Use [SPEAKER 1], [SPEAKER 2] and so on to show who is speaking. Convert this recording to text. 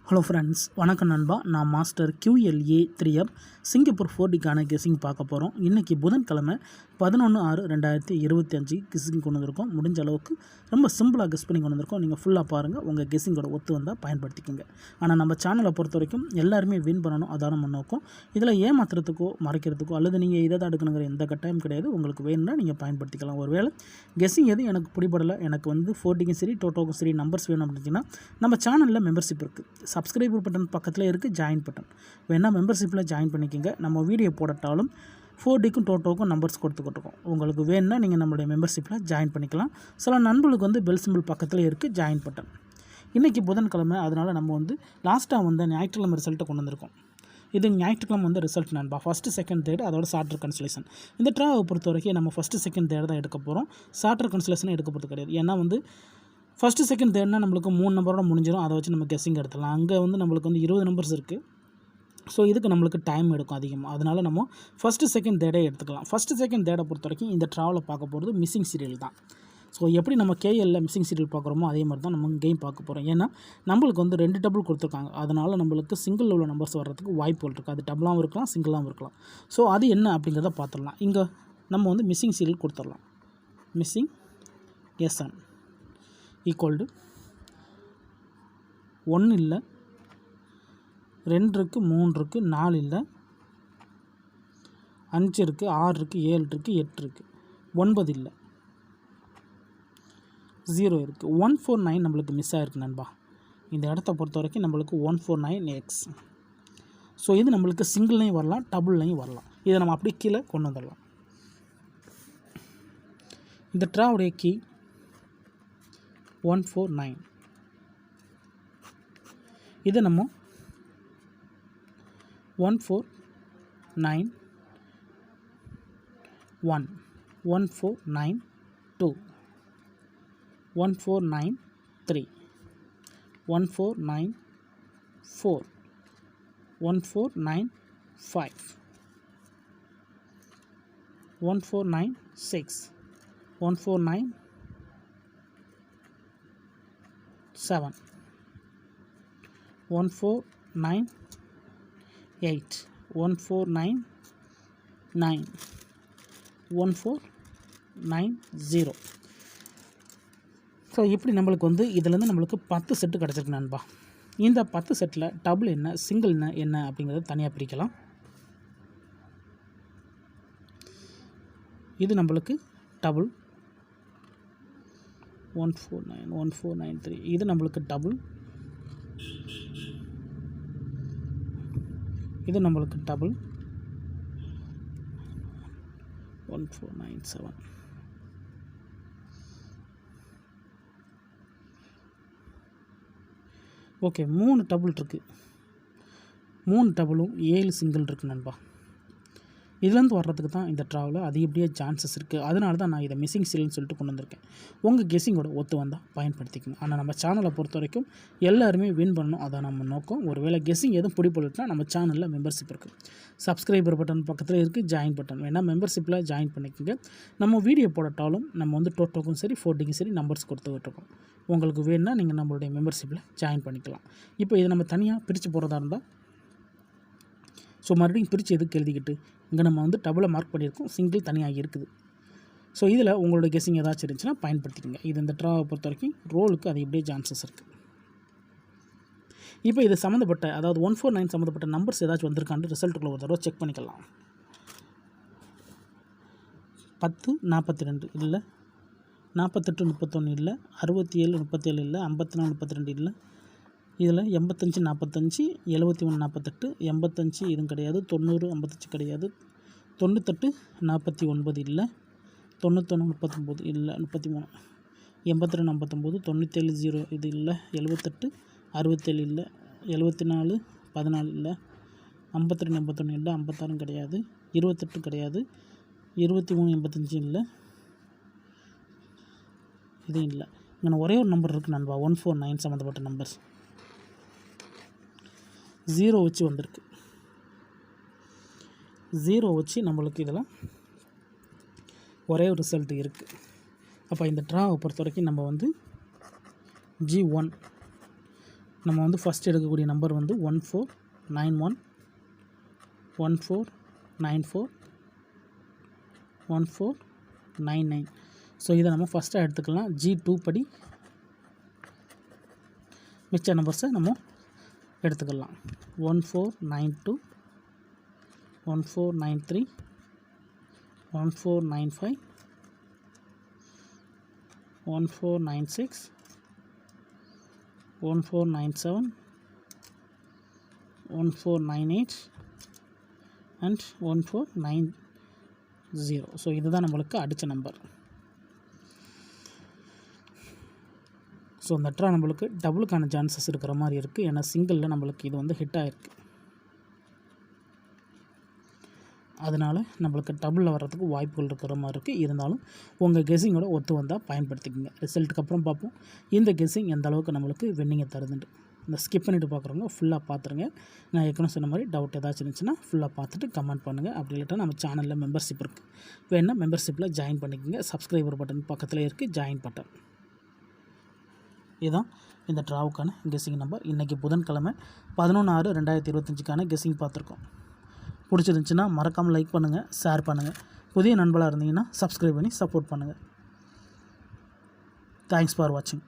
[SPEAKER 1] Hello friends, வணக்கம் நண்பா. நான் மாஸ்டர் QLA 3F சிங்கப்பூர் 4Dக்கான கெஸ்ஸிங் பார்க்க போகிறோம். இன்றைக்கி புதன்கிழமை 11/6/2025 கெஸ்ஸிங் கொண்டு வந்திருக்கோம். முடிஞ்ச அளவுக்கு ரொம்ப சிம்பிளாக கெஸ் பண்ணி கொண்டு வந்திருக்கோம். நீங்கள் ஃபுல்லாக பாருங்கள், உங்கள் கெஸ்ஸிங்கோட ஒத்து வந்தால் பயன்படுத்திக்கோங்க. ஆனால் நம்ம சேனலை பொறுத்த வரைக்கும் எல்லாருமே வின் பண்ணணும், அதான் நம்ம நோக்கம். இதில் ஏமாத்துறதுக்கோ மறைக்கிறதுக்கோ அல்லது நீங்கள் இதை தான் எடுக்கணுங்கிற எந்த கட்டாயம் கிடையாது. உங்களுக்கு வேணும்னா நீங்கள் பயன்படுத்திக்கலாம். ஒருவேளை கெஸ்ஸிங் எதுவும் எனக்கு பிடிபடலை, எனக்கு 4Dக்கும் சரி டோட்டோக்கும் சரி நம்பர்ஸ் வேணும் அப்படின்னா நம்ம சேனலில் மெம்பர்ஷிப் இருக்குது. சப்ஸ்கிரைபர் பட்டன் பக்கத்தில் இருக்குது ஜாயின் பட்டன், வேணால் மெம்பர்ஷிப்பில் ஜாயின் பண்ணிக்கோங்க. நம்ம வீடியோ போடட்டாலும் 4Dக்கும் டோட்டோக்கும் நம்பர்ஸ் கொடுத்துக்கிட்டுருக்கோம். உங்களுக்கு வேணுன்னா நீங்கள் நம்மளுடைய மெம்பர்ஷிப்பில் ஜாயின் பண்ணிக்கலாம். சில நண்பர்களுக்கு பெல் சிம்பிள் பக்கத்தில் இருக்குது ஜாயின் பட்டன். இன்றைக்கி புதன்கிழமை, அதனால் நம்ம லாஸ்ட்டாக ஞாயிற்றுக்கிழமை ரிசல்ட்டை கொண்டு வந்திருக்கோம். இது ஞாயிற்றுக்கிழமை ரிசல்ட் நண்பா. ஃபஸ்ட்டு செகண்ட் தேர்ட் அதோட சார்ட்டர் கன்சலேஷன். இந்த ட்ராவை பொறுத்த வரைக்கும் நம்ம ஃபஸ்ட்டு செகண்ட் தேர்ட் தான் எடுக்க போகிறோம். சார்ட்டர் கன்சலேஷனை எடுக்க போகிறது கிடையாது. ஏன்னா ஃபஸ்ட்டு செகண்ட் தேர்ட்னா நம்மளுக்கு 3 நம்பரோட முடிஞ்சிடும். அதை வச்சு நம்ம கெஸ்ஸிங் எடுத்துடலாம். அங்கே நம்மளுக்கு 20 நம்பர்ஸ் இருக்குது. ஸோ இதுக்கு நம்மளுக்கு டைம் எடுக்கும் அதிகமாக. அதனால் நம்ம ஃபஸ்ட்டு செகண்ட் தேர்டே எடுத்துக்கலாம். ஃபஸ்ட்டு செகண்ட் தேர்டை பொறுத்த வரைக்கும் இந்த ட்ராவலில் பார்க்க போகிறது மிஸ்ஸிங் சீரியல் தான். ஸோ எப்படி நம்ம KLல மிஸ்ஸிங் சீரியல் பார்க்குறோமோ அதே மாதிரி தான் நம்ம கேம் பார்க்க போகிறோம். ஏன்னா நம்மளுக்கு 2 டபுள் கொடுத்துருக்காங்க. அதனால் நம்மளுக்கு சிங்கிள் உள்ள நம்பர்ஸ் வர்றதுக்கு வாய்ப்புகள் இருக்குது. அது டபுளாகவும் இருக்கலாம், சிங்கிளாகவும் இருக்கலாம். ஸோ அது என்ன அப்படிங்கிறத பார்த்துடலாம். இங்கே நம்ம மிஸ்ஸிங் சீரியல் கொடுத்துடலாம். மிஸ்ஸிங் SN ஈக்குவல் டு 1 இல்லை, 2 இருக்குது, 3 இருக்குது, 4 இல்லை, 5 இருக்குது, 6 இருக்குது, 7 இருக்குது, 8 இருக்குது, 9 இல்லை, 0 இருக்குது. 149 நம்மளுக்கு மிஸ் ஆகிருக்கு நண்பா. இந்த இடத்த பொறுத்த வரைக்கும் நம்மளுக்கு 149X. ஸோ இது நம்மளுக்கு சிங்கிள்லையும் வரலாம், டபுள்லையும் வரலாம். இதை நம்ம அப்படியே கீழே கொண்டு வந்துடலாம். இந்த ட்ராவுடைய கீ 149. இது நம்ம 149 1 149 2 149 3 149 4 149 5 149 6 149 7 149 8 149 9 149 0. ஸோ இப்படி நம்மளுக்கு இதுலேருந்து நம்மளுக்கு 10 செட்டு கிடச்சிருக்கு நண்பா. இந்த 10 செட்டில் டபுள் என்ன, சிங்கிள் என்ன அப்படிங்கிறத தனியாக பிரிக்கலாம். இது நம்மளுக்கு டபுள் 149 1493. இது நம்மளுக்கு டபுள், இது நம்மளுக்கு டபுள் 1497. ஓகே, 3 டபுள் இருக்குது. 3 டபுளும் 7 சிங்கிள் இருக்குது நண்பா. இதுலேருந்து வர்றதுக்கு தான் இந்த ட்ராவலில் அதிகப்படியாக சான்சஸ் இருக்குது. அதனால தான் நான் இதை மிஸ்ஸிங் சீரியல்னு சொல்லிட்டு கொண்டு வந்திருக்கேன். உங்கள் கெஸ்ஸிங்கோட ஒத்து வந்தால் பயன்படுத்திக்கங்க. ஆனால் நம்ம சேனலை பொறுத்த வரைக்கும் எல்லாருமே வின் பண்ணணும், அதான் நம்ம நோக்கம். ஒருவேளை கெஸ்ஸிங் எதுவும் பிடிப்பட்டுனா நம்ம சேனலில் மெம்பர்ஷிப் இருக்குது. சப்ஸ்கிரைபர் பட்டன் பக்கத்தில் இருக்குது ஜாயின் பட்டன், வேணால் மெம்பர்ஷிப்பில் ஜாயின் பண்ணிக்கோங்க. நம்ம வீடியோ போடட்டாலும் நம்ம டோட்டோக்கும் சரி 4Dக்கும் சரி நம்பர்ஸ் கொடுத்துக்கிட்டுருக்கோம். உங்களுக்கு வேணுன்னா நீங்கள் நம்மளுடைய மெம்பர்ஷிப்பில் ஜாயின் பண்ணிக்கலாம். இப்போ இதை நம்ம தனியாக பிரித்து போகிறதா இருந்தால், ஸோ மறுபடியும் பிரித்து எதுக்கு எழுதிக்கிட்டு, இங்கே நம்ம டபுளை மார்க் பண்ணியிருக்கோம், சிங்கிள் தனியாக இருக்குது. ஸோ இதில் உங்களோட கெஸ்ஸிங் ஏதாச்சும் இருந்துச்சுன்னா பயன்படுத்திக்கோங்க. இது இந்த ட்ராவை பொறுத்த வரைக்கும் ரோலுக்கு அது இப்படியே சான்சஸ் இருக்குது. இப்போ இது சம்மந்தப்பட்ட, அதாவது 149 சம்மந்தப்பட்ட நம்பர்ஸ் ஏதாச்சும் வந்திருக்கான்னு ரிசல்ட்டுக்குள்ள ஒரு தடவை செக் பண்ணிக்கலாம். 10 42 இல்லை, 48 31 இல்லை, 67 37 இல்லை, 54 32 இல்லை, இதில் 85 45 71 48 85 இதுவும் கிடையாது, 90 55 கிடையாது, 98 49 இல்லை, 91 39 இல்லை, 33 82 59 97 0 இது இல்லை, 78 67 இல்லை, 74 14 இல்லை, 52 81 இல்லை, 56 கிடையாது, 28 கிடையாது, 23 85 இல்லை, இது இல்லை. இங்கே ஒரே ஒரு நம்பர் இருக்குது நண்பா, 149 சம்மந்தப்பட்ட நம்பர்ஸ் 0 வச்சு வந்திருக்கு. 0 வச்சு நம்மளுக்கு இதில் ஒரே ஒரு ரிசல்ட் இருக்குது. அப்போ இந்த ட்ராவை பொறுத்த வரைக்கும் நம்ம G1 நம்ம வந்து ஃபஸ்ட் எடுக்கக்கூடிய நம்பர் வந்து 1491 1494 1499. ஸோ இதை நம்ம ஃபஸ்ட்டாக எடுத்துக்கலாம். G2 படி மிச்ச நம்பர்ஸை நம்ம எடுத்துக்கலாம். 1492 1493 1495 1496 1497 1498 அண்ட் 1490. ஸோ இதுதான் நம்மளுக்கு அடித்த நம்பர். ஸோ இந்த ட்ரா நம்மளுக்கு டபுளுக்கான சான்சஸ் இருக்கிற மாதிரி இருக்குது. ஏன்னா சிங்கிளில் நம்மளுக்கு இது வந்து ஹிட் ஆகிருக்கு. அதனால் நம்மளுக்கு டபுளில் வர்றதுக்கு வாய்ப்புகள் இருக்கிற மாதிரி இருக்குது. இருந்தாலும் உங்கள் கெஸ்ஸிங்கோட ஒத்து வந்தால் பயன்படுத்திக்கோங்க. ரிசல்ட்டுக்கு அப்புறம் பார்ப்போம் இந்த கெஸ்ஸிங் எந்த அளவுக்கு நம்மளுக்கு வின்னிங்கை தருதுண்டு. இந்த ஸ்கிப் பண்ணிவிட்டு பார்க்குறவங்க ஃபுல்லாக பார்த்துருங்க. நான் ஏற்கனவே சொன்ன மாதிரி டவுட் ஏதாச்சும் இருந்துச்சுன்னா ஃபுல்லாக பார்த்துட்டு கமெண்ட் பண்ணுங்கள். அப்படி இல்லாட்டா நம்ம சேனலில் மெம்பர்ஷிப் இருக்குது, வேணால் மெம்பர்ஷிப்பில் ஜாயின் பண்ணிக்கோங்க. சப்ஸ்கிரைபர் பட்டன் பக்கத்தில் இருக்குது, ஜாயின் பட்டன். இதுதான் இந்த ட்ராவுக்கான கெஸ்ஸிங் நம்பர். இன்றைக்கி புதன்கிழமை 11/6/2025க்கான கெஸ்ஸிங் பார்த்துருக்கோம். பிடிச்சிருந்துச்சின்னா மறக்காமல் லைக் பண்ணுங்கள், ஷேர் பண்ணுங்கள். புதிய நண்பர்களாக இருந்தீங்கன்னா சப்ஸ்கிரைப் பண்ணி சப்போர்ட் பண்ணுங்கள். தேங்க்ஸ் ஃபார் வாட்சிங்.